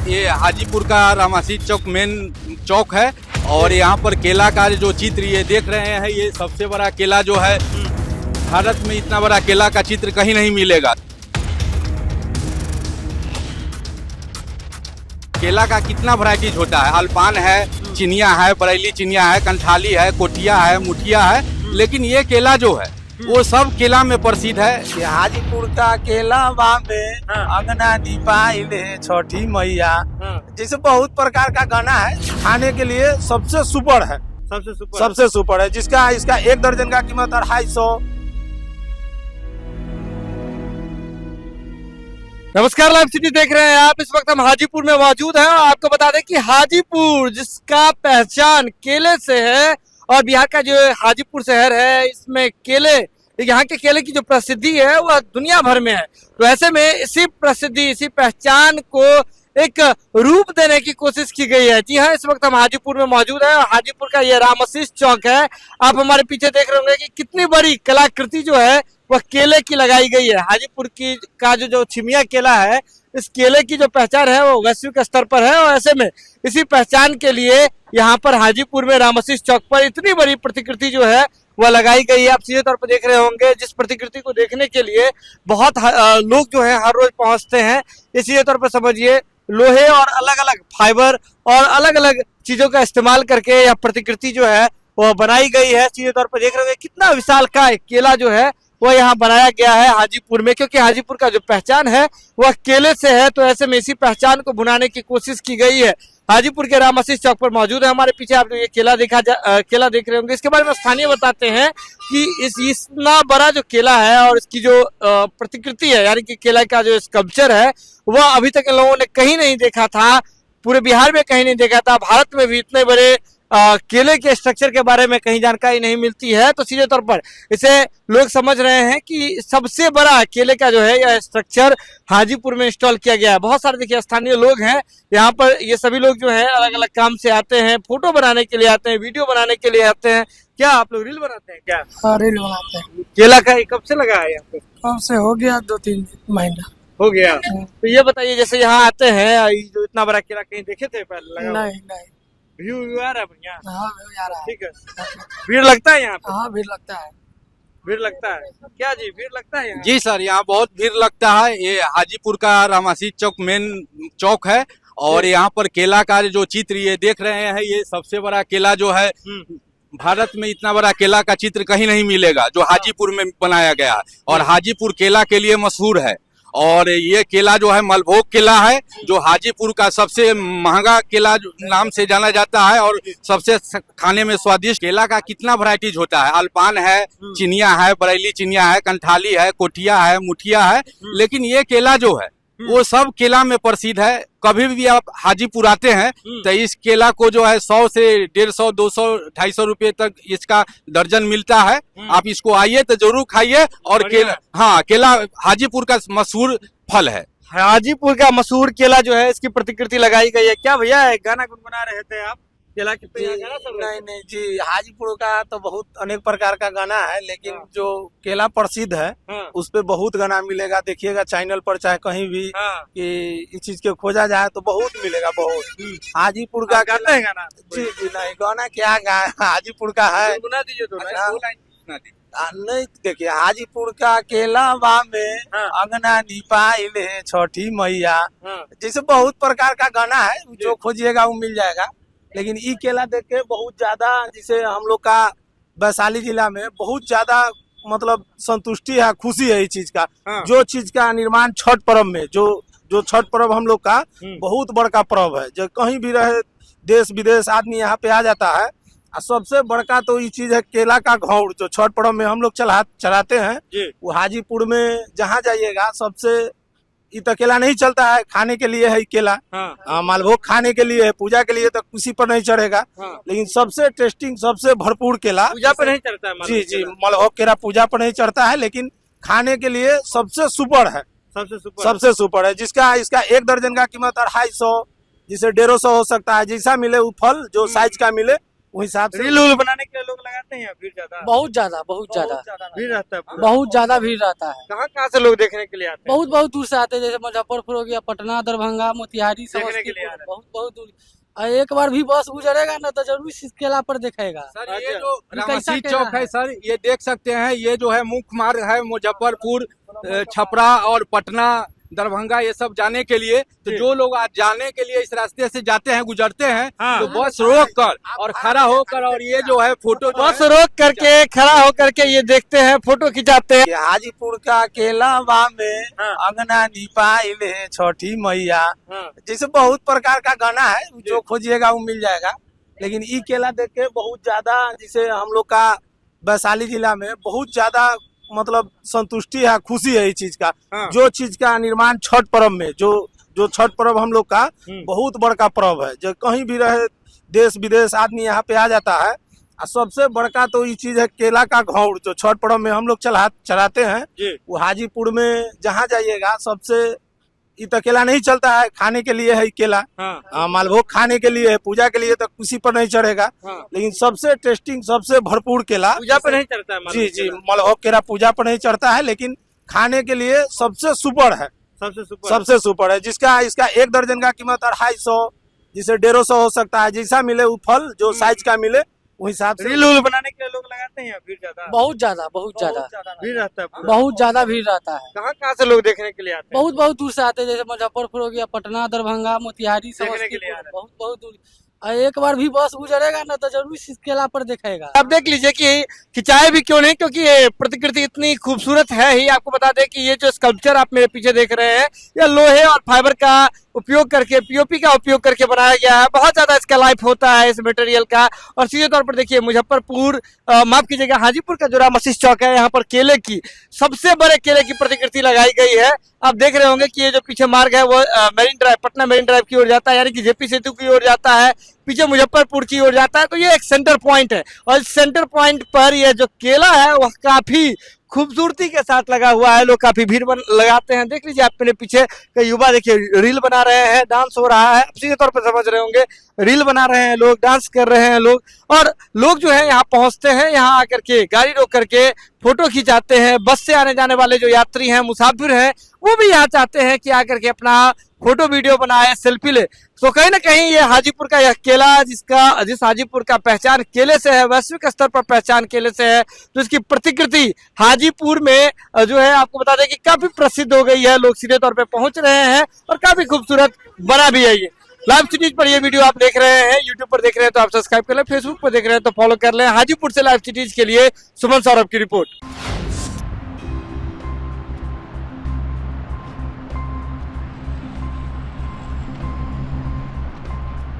ये हाजीपुर का रामासी चौक मेन चौक है और यहाँ पर केला का जो चित्र ये देख रहे हैं, ये सबसे बड़ा केला जो है भारत में। इतना बड़ा केला का चित्र कहीं नहीं मिलेगा। केला का कितना वैरायटीज होता है, अल्पान है, चिनिया है, बरेली चिनिया है, कंठाली है, कोठिया है, मुठिया है, लेकिन ये केला जो है वो सब केला में प्रसिद्ध है। हाजीपुर का केला बाबे अंगना दीपाइले छठी मैया, जैसे बहुत प्रकार का गाना है। खाने के लिए सबसे सुपर है, सबसे सुपर है, जिसका इसका 1 दर्जन का कीमत 250। नमस्कार, लाइव सिटी देख रहे हैं आप। इस वक्त हम हाजीपुर में मौजूद हैं और आपको बता दें कि हाजीपुर जिसका पहचान केले से है और बिहार का जो हाजीपुर शहर है, इसमें केले, यहाँ के केले की जो प्रसिद्धि है वह दुनिया भर में है। तो ऐसे में इसी प्रसिद्धि, इसी पहचान को एक रूप देने की कोशिश की गई है। जी हाँ, इस वक्त हम हाजीपुर में मौजूद हैं और हाजीपुर का ये रामासी चौक है। आप हमारे पीछे देख रहे होंगे कि कितनी बड़ी कलाकृति जो है वह केले की लगाई गई है। हाजीपुर की का जो छिमिया केला है, इस केले की जो पहचान है वो वैश्विक स्तर पर है और ऐसे में इसी पहचान के लिए यहाँ पर हाजीपुर में रामासी चौक पर इतनी बड़ी प्रतिकृति जो है वह लगाई गई है। आप सीधे तौर पर देख रहे होंगे, जिस प्रतिकृति को देखने के लिए बहुत लोग जो है हर रोज पहुंचते हैं। ये सीधे तौर पर समझिए, लोहे और अलग अलग फाइबर और अलग अलग चीजों का इस्तेमाल करके यह प्रतिकृति जो है वह बनाई गई है। सीधे तौर पर देख रहे होंगे कितना विशालकाय केला जो है वह यहाँ बनाया गया है हाजीपुर में, क्योंकि हाजीपुर का जो पहचान है वह केले से है। तो ऐसे में इसी पहचान को भुनाने की कोशिश की गई है। हाजीपुर के रामासी चौक पर मौजूद है। हमारे पीछे आप ये केला केला देख रहे होंगे। इसके बारे में स्थानीय बताते हैं कि इतना बड़ा जो केला है और इसकी जो प्रतिकृति है, यानी कि केला का जो स्कल्पचर है, वह अभी तक इन लोगों ने कहीं नहीं देखा था। पूरे बिहार में कहीं नहीं देखा था। भारत में भी इतने बड़े केले के स्ट्रक्चर के बारे में कहीं जानकारी नहीं मिलती है। तो सीधे तौर पर इसे लोग समझ रहे हैं कि सबसे बड़ा केले का जो है यह स्ट्रक्चर हाजीपुर में इंस्टॉल किया गया है। बहुत सारे देखिए स्थानीय लोग हैं यहाँ पर। ये सभी लोग जो है अलग अलग काम से आते हैं, फोटो बनाने के लिए आते हैं, वीडियो बनाने के लिए आते हैं। क्या आप लोग रील बनाते हैं क्या? हाँ, रील बनाते हैं। केला का कब से लगा है यहाँ पे? कब से हो गया? 2-3 महीना हो गया। तो ये बताइए, जैसे यहाँ आते हैं, जो इतना बड़ा केला कहीं देखे थे पहले लगा? नहीं। व्यू आ रहा है बढ़िया? हाँ, आ रहा है। ठीक है। भीड़ लगता है यहाँ पे? हाँ, भीड़ लगता है। भीड़ लगता है क्या जी? भीड़ लगता है यहाँ? जी सर, यहाँ बहुत भीड़ लगता है। ये हाजीपुर का रामासी चौक मेन चौक है और यहाँ पर केला का जो चित्र ये देख रहे हैं, ये सबसे बड़ा केला जो है भारत में। इतना बड़ा केला का चित्र कहीं नहीं मिलेगा जो हाजीपुर में बनाया गया है। और हाजीपुर केला के लिए मशहूर है और ये केला जो है मलभोग केला है, जो हाजीपुर का सबसे महंगा केला नाम से जाना जाता है और सबसे खाने में स्वादिष्ट। केला का कितना वैरायटीज होता है, अल्पान है, चिनिया है, बरेली चिनिया है, कंठाली है, कोठिया है, मुठिया है, लेकिन ये केला जो है वो सब केला में प्रसिद्ध है। कभी भी आप हाजीपुर आते हैं तो इस केला को जो है 100 से 150, 200, 250 रुपए तक इसका दर्जन मिलता है। आप इसको आइए तो जरूर खाइए। और केला, हाँ, केला हाजीपुर का मशहूर फल है। हाजीपुर का मशहूर केला जो है, इसकी प्रतिकृति लगाई गई है। क्या भैया गाना गुनगुना रहे थे आप केला के पे? नहीं जी, हाजीपुर का तो बहुत अनेक प्रकार का गाना है, लेकिन जो केला प्रसिद्ध है उस पे बहुत गाना मिलेगा। देखिएगा चैनल पर चाहे कहीं भी कि इस चीज के खोजा जाए तो बहुत मिलेगा, बहुत। हाजीपुर का गाते हैं गाना? जी नहीं, गाना क्या गाए, हाजीपुर का है। गुनगुना दीजिए तो। नहीं, देखिए, हाजीपुर का केला में अंगना दीपाइले छठी मैया, जैसे बहुत प्रकार का गाना है। जो खोजिएगा वो मिल जाएगा। लेकिन ई केला देख के बहुत ज्यादा, जैसे हम लोग का वैशाली जिला में बहुत ज्यादा मतलब संतुष्टि है, खुशी है इस चीज का। जो चीज का निर्माण छठ पर्व में, जो छठ पर्व हम लोग का बहुत बड़का पर्व है, जो कहीं भी रहे देश विदेश आदमी यहाँ पे आ जाता है। और सबसे बड़का तो ये चीज है केला का घौर, जो छठ पर्व में हम लोग चढ़ाते हैं। वो हाजीपुर में जहाँ जाइएगा सबसे ये तो केला नहीं चलता है, खाने के लिए है केला। मालभोग खाने के लिए है, पूजा के लिए तो किसी पर नहीं चढ़ेगा। लेकिन सबसे टेस्टिंग, सबसे भरपूर केला पूजा पर नहीं चढ़ता है। जी, मालभोग केला पूजा पर नहीं चढ़ता है, लेकिन खाने के लिए सबसे सुपर है, सबसे सुपर है। जिसका इसका 1 दर्जन का कीमत 250, जिसे 150 हो सकता है। जैसा मिले वो फल, जो साइज का मिले वो हिसाब से। रील बनाने के लिए लोग लगाते लगाते हैं या भीड़ ज्यादा? बहुत ज्यादा बहुत ज्यादा भीड़ रहता है पूरा। बहुत ज्यादा भीड़ रहता है। कहाँ कहाँ से लोग देखने के लिए आते हैं? बहुत बहुत दूर से आते हैं, जैसे मुजफ्फरपुर हो गया, पटना, दरभंगा, मोतिहारी, देखने के लिए आ रहे हैं। बहुत बहुत दूर। और एक बार भी बस गुजरेगा ना तो जरूर इस केला पर देखेगा। सर ये अच्छा। जो ये रामासी कैसा चौक केला है सर, ये देख सकते हैं, ये जो है मुख्य मार्ग है मुजफ्फरपुर, छपरा और पटना, दरभंगा, ये सब जाने के लिए। तो जी। जो लोग आज जाने के लिए इस रास्ते से जाते हैं, गुजरते हैं, हाँ। तो बस रोक कर और खड़ा होकर और ये जो है फोटो जो बस है, रोक करके खड़ा होकर के ये देखते हैं, फोटो खिंचाते हैं। कि हाजीपुर का केलावा में हाँ। अंगना निपाइले छठी मैया, हाँ। जैसे बहुत प्रकार का गाना है, जो खोजिएगा वो मिल जाएगा। लेकिन ई केला देख के बहुत ज्यादा, जैसे हम लोग का वैशाली जिला में बहुत ज्यादा मतलब संतुष्टि है, खुशी है इस चीज का। हाँ। जो चीज का निर्माण छठ पर्व में, जो छठ पर्व हम लोग का बहुत बड़का पर्व है, जो कहीं भी रहे देश विदेश आदमी यहाँ पे आ जाता है। और सबसे बड़का तो ये चीज है केला का घौर, जो छठ पर्व में हम लोग चढ़ाते हैं। जी। वो हाजीपुर में जहाँ जाइएगा सबसे, ये तो केला नहीं चलता है खाने के लिए है, ये केला हाँ। मालभोग खाने के लिए है, पूजा के लिए तो किसी पर नहीं चढ़ेगा। हाँ। लेकिन सबसे टेस्टिंग, सबसे भरपूर केला, पूजा पे नहीं चढ़ता है जी मालूम जी, केला। मलभोग केला पूजा पर नहीं चढ़ता है, लेकिन खाने के लिए सबसे सुपर है, सबसे सुपर। सबसे सुपर है। जिसका इसका एक दर्जन का कीमत 250, जिसे 150 हो सकता है, जैसा मिले वो फल, जो साइज का मिले वही हिसाब से। रील उल बनाने के लिए लोग लगाते हैं या भीड़ ज्यादा? बहुत ज्यादा बहुत ज्यादा भीड़ रहता है पूरा। बहुत ज्यादा भीड़ रहता है। कहाँ कहाँ से लोग देखने के लिए आते हैं? बहुत बहुत दूर से आते हैं, जैसे मुजफ्फरपुर हो गया, पटना, दरभंगा, मोतिहारी, देखने के लिए आ समस्तीपुर, रहे हैं। बहुत बहुत दूर। और एक बार भी बस गुजरेगा ना तो जरूर इस केला पर देखेगा। आप देख लीजिए कि खिंचाए भी क्यों नहीं, क्योंकि ये प्रतिकृति इतनी खूबसूरत है ही। आपको बता दें कि ये जो स्कल्पचर आप मेरे पीछे देख रहे हैं, यह लोहे और फाइबर का उपयोग करके, पीओपी का उपयोग करके बनाया गया है। बहुत ज्यादा इसका लाइफ होता है इस मटेरियल का। और सीधे तौर पर देखिए मुजफ्फरपुर, माफ कीजिएगा, हाजीपुर का जो रामासी चौक है, यहाँ पर केले की, सबसे बड़े केले की प्रतिकृति लगाई गई है। आप देख रहे होंगे कि ये जो पीछे मार्ग है वो marine drive, Patna marine drive की ओर जाता है, यानी कि जेपी सेतु की ओर जाता है, पीछे मुजफ्फरपुर की ओर जाता है। तो ये एक सेंटर पॉइंट है और इस सेंटर पॉइंट पर ये जो केला है वह काफी खूबसूरती के साथ लगा हुआ है। लोग काफी भीड़ लगाते हैं। देख लीजिए आप मेरे पीछे कई युवा देखिए रील बना रहे हैं, डांस हो रहा है। आप सीधे तौर पर समझ रहे होंगे, रील बना रहे हैं लोग, डांस कर रहे हैं लोग। और लोग जो है यहाँ पहुंचते हैं, यहाँ आकर के गाड़ी रोक करके फोटो खिंचाते हैं। बस से आने जाने वाले जो यात्री हैं, मुसाफिर हैं, वो भी यहाँ चाहते हैं कि आकर के अपना फोटो वीडियो बनाए, सेल्फी ले। तो कहीं ना कहीं ये हाजीपुर का यह केला, जिस हाजीपुर का पहचान केले से है, वैश्विक स्तर पर पहचान केले से है, तो इसकी प्रतिकृति हाजीपुर में जो है आपको बता दें कि काफी प्रसिद्ध हो गई है। लोग सीधे तौर पे पहुंच रहे हैं और काफी खूबसूरत बना भी है ये। लाइव सिटीज पर ये वीडियो आप देख रहे हैं, यूट्यूब पर देख रहे हैं तो आप सब्सक्राइब कर लें, फेसबुक पर देख रहे हैं तो फॉलो कर लें। हाजीपुर से लाइव सिटीज के लिए सुमन सौरभ की रिपोर्ट।